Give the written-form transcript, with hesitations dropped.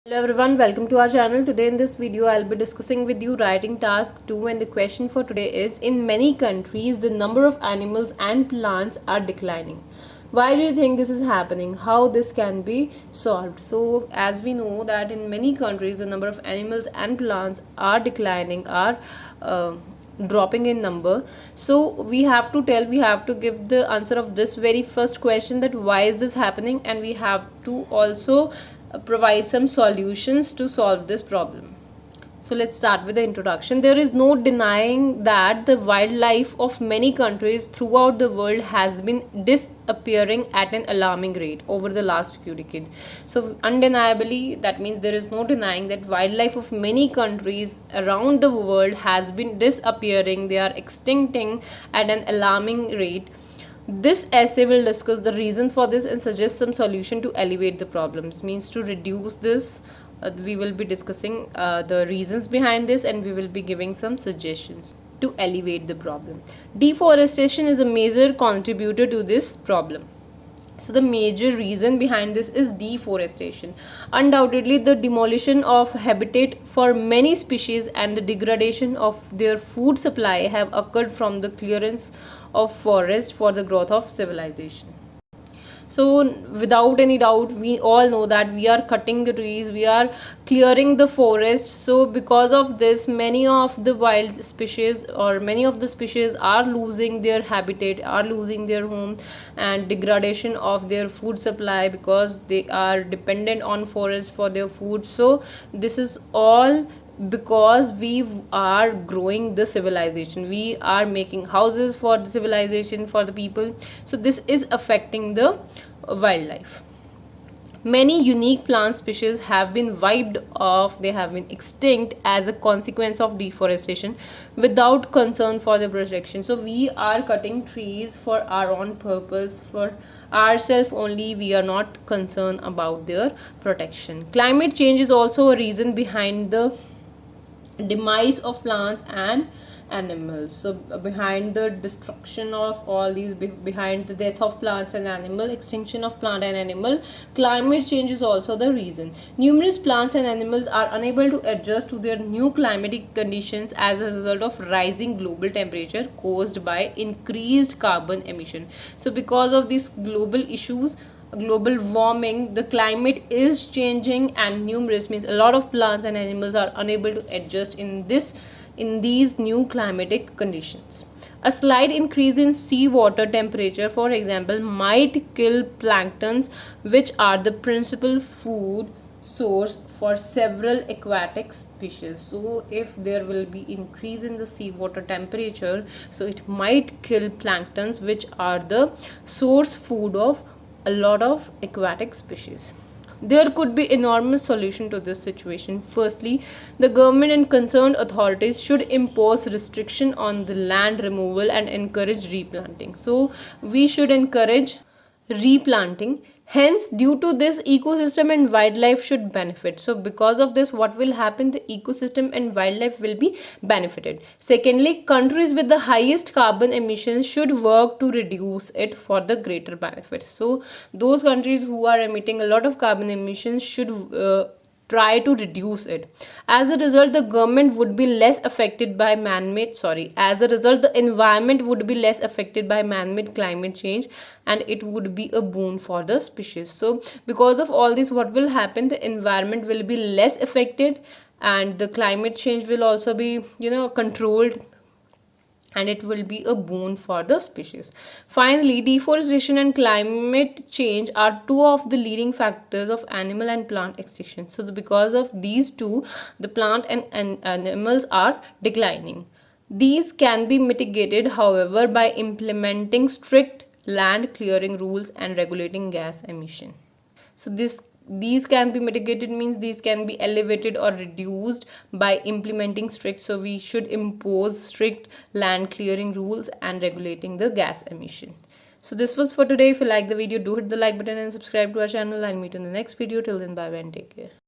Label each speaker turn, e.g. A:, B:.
A: Hello everyone, welcome to our channel. Today in this video I'll be discussing with you writing task 2, and the question for today is: in many countries the number of animals and plants are declining. Why do you think this is happening? How this can be solved? So as we know that in many countries the number of animals and plants are declining, are dropping in number. So we have to give the answer of this very first question, that why is this happening, and we have to also provide some solutions to solve this problem. So let's start with the introduction. There is no denying that the wildlife of many countries throughout the world has been disappearing at an alarming rate over the last few decades. So undeniably, that means there is no denying that wildlife of many countries around the world has been disappearing. They are extincting at an alarming rate. This essay will discuss the reason for this and suggest some solution to alleviate the problems, means to reduce this. We will be discussing the reasons behind this, and we will be giving some suggestions to alleviate the problem. Deforestation is a major contributor to this problem. So the major reason behind this is deforestation. Undoubtedly, the demolition of habitat for many species and the degradation of their food supply have occurred from the clearance of forest for the growth of civilization. So without any doubt, we all know that we are cutting the trees, we are clearing the forest. So because of this, many of the wild species or many of the species are losing their habitat, are losing their home, and degradation of their food supply, because they are dependent on forest for their food. So this is all because we are growing the civilization, we are making houses for the civilization, for the people. So this is affecting the wildlife. Many unique plant species have been wiped off, they have been extinct as a consequence of deforestation without concern for the protection. So we are cutting trees for our own purpose, for ourselves only. We are not concerned about their protection. Climate change is also a reason behind the demise of plants and animals. So behind the destruction of all these, behind the death of plants and animal, extinction of plant and animal, climate change is also the reason. Numerous plants and animals are unable to adjust to their new climatic conditions as a result of rising global temperature caused by increased carbon emission. So because of these global issues, global warming, the climate is changing, and numerous means a lot of plants and animals are unable to adjust in these new climatic conditions. A slight increase in seawater temperature, for example, might kill planktons, which are the principal food source for several aquatic species. So if there will be increase in the seawater temperature, so it might kill planktons, which are the source food of a lot of aquatic species. There could be enormous solution to this situation. Firstly, the government and concerned authorities should impose restriction on the land removal and encourage replanting. So we should encourage replanting. Hence, due to this, ecosystem and wildlife should benefit. So because of this, what will happen? The ecosystem and wildlife will be benefited. Secondly, countries with the highest carbon emissions should work to reduce it for the greater benefit. So those countries who are emitting a lot of carbon emissions should try to reduce it. As a result, the government would be less affected by as a result, the environment would be less affected by man-made climate change, and it would be a boon for the species. So because of all this, what will happen? The environment will be less affected, and the climate change will also be controlled, and it will be a boon for the species. Finally, deforestation and climate change are two of the leading factors of animal and plant extinction. So because of these two, the plant and animals are declining. These can be mitigated, however, by implementing strict land clearing rules and regulating gas emission. So these can be mitigated, means these can be elevated or reduced by implementing strict. So we should impose strict land clearing rules and regulating the gas emission. So this was for today. If you like the video, do hit the like button and subscribe to our channel. I'll meet you in the next video. Till then, bye and take care.